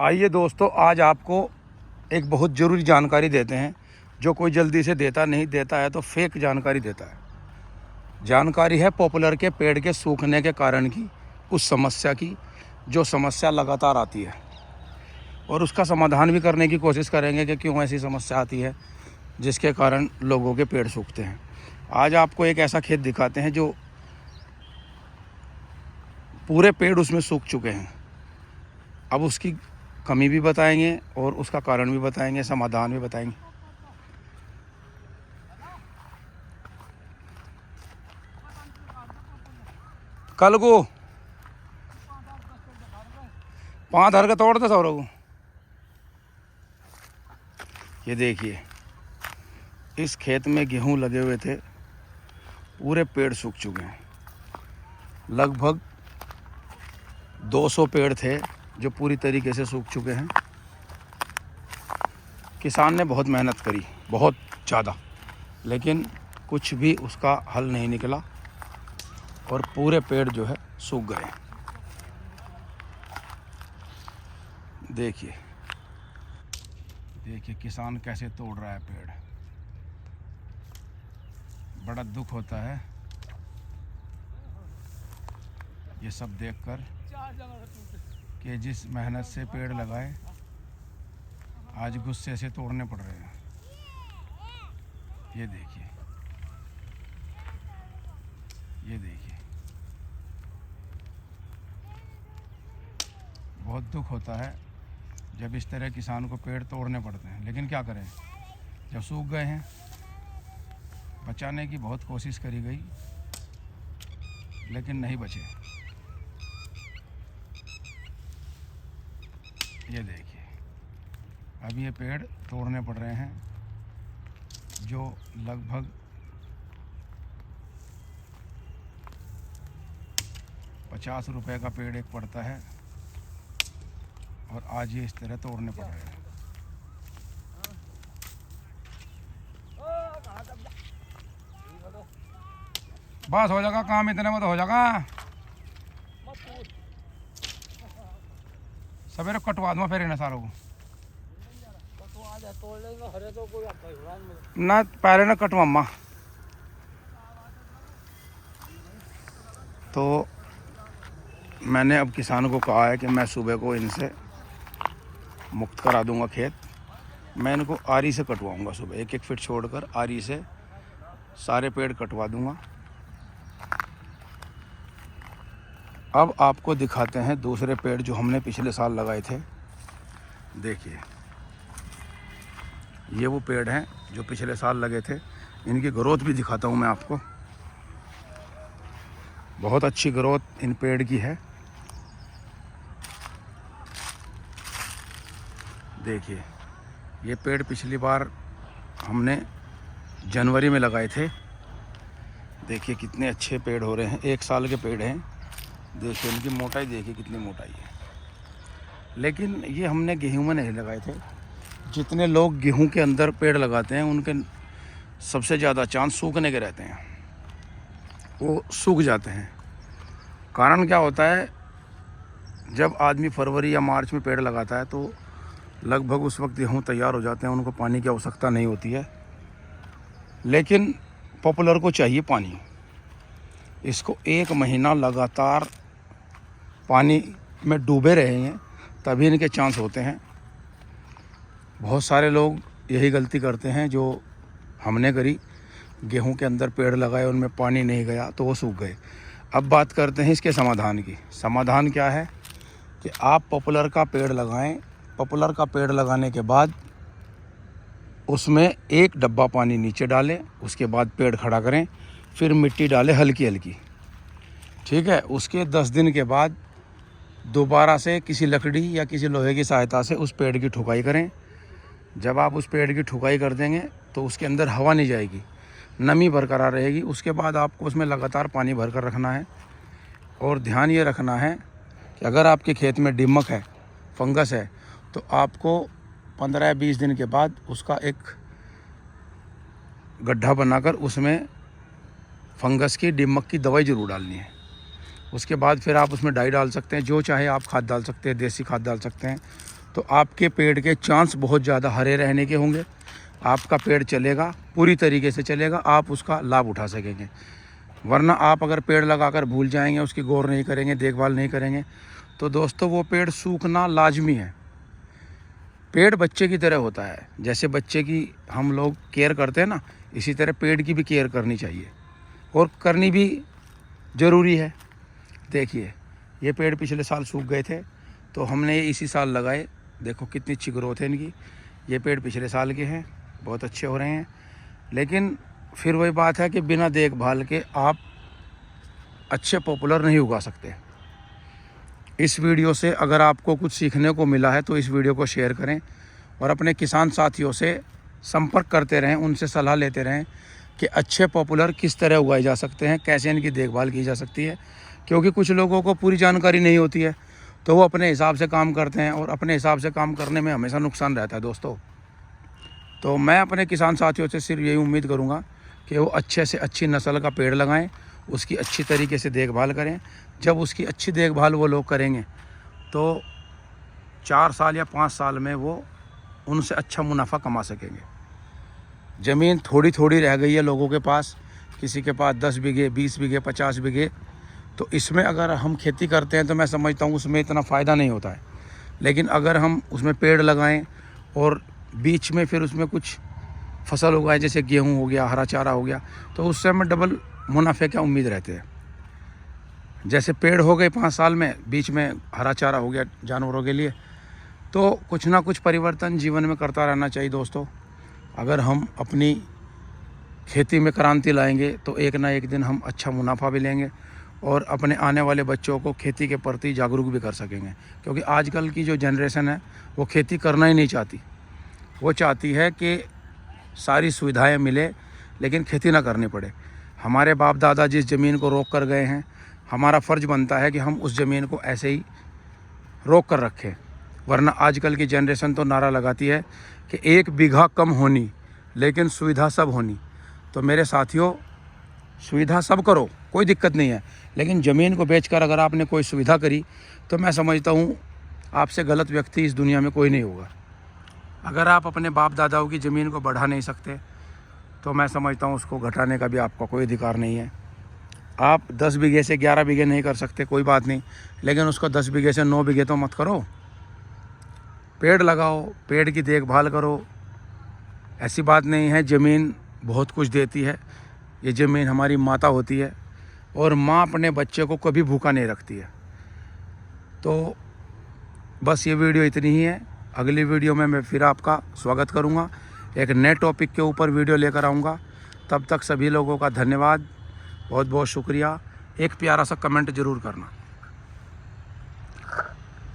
आइए दोस्तों, आज आपको एक बहुत ज़रूरी जानकारी देते हैं जो कोई जल्दी से नहीं देता है तो फेक जानकारी देता है। जानकारी है पॉपुलर के पेड़ के सूखने के कारण की, उस समस्या की जो समस्या लगातार आती है, और उसका समाधान भी करने की कोशिश करेंगे कि क्यों ऐसी समस्या आती है जिसके कारण लोगों के पेड़ सूखते हैं। आज आपको एक ऐसा खेत दिखाते हैं जो पूरे पेड़ उसमें सूख चुके हैं। अब उसकी कमी भी बताएंगे और उसका कारण भी बताएंगे, समाधान भी बताएंगे। कल को 5 हर का तोड़ दे सौरव को। ये देखिए, इस खेत में गेहूं लगे हुए थे, पूरे पेड़ सूख चुके हैं। लगभग 200 पेड़ थे जो पूरी तरीके से सूख चुके हैं। किसान ने बहुत मेहनत करी, बहुत ज़्यादा, लेकिन कुछ भी उसका हल नहीं निकला और पूरे पेड़ जो है सूख गए। देखिए देखिए किसान कैसे तोड़ रहा है पेड़। बड़ा दुख होता है ये सब देखकर कि जिस मेहनत से पेड़ लगाए आज गुस्से से तोड़ने पड़ रहे हैं। ये देखिए, ये देखिए, बहुत दुख होता है जब इस तरह किसान को पेड़ तोड़ने पड़ते हैं, लेकिन क्या करें, जब सूख गए हैं। बचाने की बहुत कोशिश करी गई लेकिन नहीं बचे। ये देखिए, अब ये पेड़ तोड़ने पड़ रहे हैं जो लगभग 50 रुपए का पेड़ एक पड़ता है, और आज ये इस तरह तोड़ने पड़ रहे हैं। बस हो जाएगा काम, इतने में तो हो जाएगा। सवेरे कटवा दूँगा फिर इन सारों को ना, पहले ना कटवा। तो मैंने अब किसानों को कहा है कि मैं सुबह को इनसे मुक्त करा दूंगा खेत। मैं इनको आरी से कटवाऊंगा, सुबह 1-1 फीट छोड़कर आरी से सारे पेड़ कटवा दूंगा। अब आपको दिखाते हैं दूसरे पेड़ जो हमने पिछले साल लगाए थे। देखिए, ये वो पेड़ हैं जो पिछले साल लगे थे। इनकी ग्रोथ भी दिखाता हूँ मैं आपको। बहुत अच्छी ग्रोथ इन पेड़ की है। देखिए, ये पेड़ पिछली बार हमने जनवरी में लगाए थे। देखिए कितने अच्छे पेड़ हो रहे हैं, 1 साल के पेड़ हैं। देखिए इनकी मोटाई, देखिए कितनी मोटाई है। लेकिन ये हमने गेहूं में नहीं लगाए थे। जितने लोग गेहूं के अंदर पेड़ लगाते हैं उनके सबसे ज़्यादा चांस सूखने के रहते हैं, वो सूख जाते हैं। कारण क्या होता है, जब आदमी फरवरी या मार्च में पेड़ लगाता है तो लगभग उस वक्त गेहूँ तैयार हो जाते हैं, उनको पानी की आवश्यकता नहीं होती है। लेकिन पॉपुलर को चाहिए पानी। इसको 1 महीना लगातार पानी में डूबे रहे हैं तभी इनके चांस होते हैं। बहुत सारे लोग यही गलती करते हैं जो हमने करी। गेहूं के अंदर पेड़ लगाए, उनमें पानी नहीं गया तो वो सूख गए। अब बात करते हैं इसके समाधान की। समाधान क्या है कि आप पॉपुलर का पेड़ लगाएं। पॉपुलर का पेड़ लगाने के बाद उसमें 1 डब्बा पानी नीचे डालें, उसके बाद पेड़ खड़ा करें, फिर मिट्टी डालें हल्की हल्की, ठीक है। उसके 10 दिन के बाद दोबारा से किसी लकड़ी या किसी लोहे की सहायता से उस पेड़ की ठुकाई करें। जब आप उस पेड़ की ठुकाई कर देंगे तो उसके अंदर हवा नहीं जाएगी, नमी बरकरार रहेगी। उसके बाद आपको उसमें लगातार पानी भर कर रखना है। और ध्यान ये रखना है कि अगर आपके खेत में दीमक है, फंगस है, तो आपको 15 या 20 दिन के बाद उसका एक गड्ढा बनाकर उसमें फंगस की, दीमक की दवाई ज़रूर डालनी है। उसके बाद फिर आप उसमें डाई डाल सकते हैं, जो चाहे आप खाद डाल सकते हैं, देसी खाद डाल सकते हैं। तो आपके पेड़ के चांस बहुत ज़्यादा हरे रहने के होंगे। आपका पेड़ चलेगा, पूरी तरीके से चलेगा, आप उसका लाभ उठा सकेंगे। वरना आप अगर पेड़ लगाकर भूल जाएंगे, उसकी गौर नहीं करेंगे, देखभाल नहीं करेंगे, तो दोस्तों वो पेड़ सूखना लाजमी है। पेड़ बच्चे की तरह होता है, जैसे बच्चे की हम लोग केयर करते हैं ना, इसी तरह पेड़ की भी केयर करनी चाहिए और करनी भी ज़रूरी है। देखिए ये पेड़ पिछले साल सूख गए थे, तो हमने ये इसी साल लगाए। देखो कितनी अच्छी ग्रोथ है इनकी। ये पेड़ पिछले साल के हैं, बहुत अच्छे हो रहे हैं। लेकिन फिर वही बात है कि बिना देखभाल के आप अच्छे पॉपुलर नहीं उगा सकते। इस वीडियो से अगर आपको कुछ सीखने को मिला है तो इस वीडियो को शेयर करें और अपने किसान साथियों से संपर्क करते रहें, उनसे सलाह लेते रहें कि अच्छे पॉपुलर किस तरह उगाए जा सकते हैं, कैसे इनकी देखभाल की जा सकती है। क्योंकि कुछ लोगों को पूरी जानकारी नहीं होती है, तो वो अपने हिसाब से काम करते हैं और अपने हिसाब से काम करने में हमेशा नुकसान रहता है दोस्तों। तो मैं अपने किसान साथियों से सिर्फ यही उम्मीद करूँगा कि वो अच्छे से अच्छी नस्ल का पेड़ लगाएं, उसकी अच्छी तरीके से देखभाल करें। जब उसकी अच्छी देखभाल वो लोग करेंगे तो 4 साल या 5 साल में वो उनसे अच्छा मुनाफा कमा सकेंगे। ज़मीन थोड़ी थोड़ी रह गई है लोगों के पास, किसी के पास 10 बीघे, 20 बीघे, 50 बीघे, तो इसमें अगर हम खेती करते हैं तो मैं समझता हूँ उसमें इतना फ़ायदा नहीं होता है। लेकिन अगर हम उसमें पेड़ लगाएं और बीच में फिर उसमें कुछ फसल उगाएं, जैसे गेहूँ हो गया, हरा चारा हो गया, तो उससे हमें डबल मुनाफे का उम्मीद रहते हैं। जैसे पेड़ हो गए 5 साल में, बीच में हरा चारा हो गया जानवरों के लिए, तो कुछ ना कुछ परिवर्तन जीवन में करता रहना चाहिए दोस्तों। अगर हम अपनी खेती में क्रांति लाएंगे तो एक ना एक दिन हम अच्छा मुनाफा भी लेंगे और अपने आने वाले बच्चों को खेती के प्रति जागरूक भी कर सकेंगे। क्योंकि आजकल की जो जनरेशन है वो खेती करना ही नहीं चाहती। वो चाहती है कि सारी सुविधाएं मिले लेकिन खेती ना करनी पड़े। हमारे बाप दादा जिस ज़मीन को रोक कर गए हैं, हमारा फ़र्ज़ बनता है कि हम उस ज़मीन को ऐसे ही रोक कर रखें। वरना आजकल की जनरेशन तो नारा लगाती है कि 1 बीघा कम होनी लेकिन सुविधा सब होनी। तो मेरे साथियों, सुविधा सब करो, कोई दिक्कत नहीं है, लेकिन ज़मीन को बेचकर अगर आपने कोई सुविधा करी तो मैं समझता हूँ आपसे गलत व्यक्ति इस दुनिया में कोई नहीं होगा। अगर आप अपने बाप दादाओं की ज़मीन को बढ़ा नहीं सकते तो मैं समझता हूँ उसको घटाने का भी आपका कोई अधिकार नहीं है। आप 10 बीघे से 11 बीघे नहीं कर सकते, कोई बात नहीं, लेकिन उसको 10 बीघे से 9 बीघे तो मत करो। पेड़ लगाओ, पेड़ की देखभाल करो। ऐसी बात नहीं है, ज़मीन बहुत कुछ देती है। ये ज़मीन हमारी माता होती है और माँ अपने बच्चे को कभी भूखा नहीं रखती है। तो बस ये वीडियो इतनी ही है। अगली वीडियो में मैं फिर आपका स्वागत करूँगा, एक नए टॉपिक के ऊपर वीडियो लेकर आऊँगा। तब तक सभी लोगों का धन्यवाद, बहुत बहुत शुक्रिया। एक प्यारा सा कमेंट ज़रूर करना।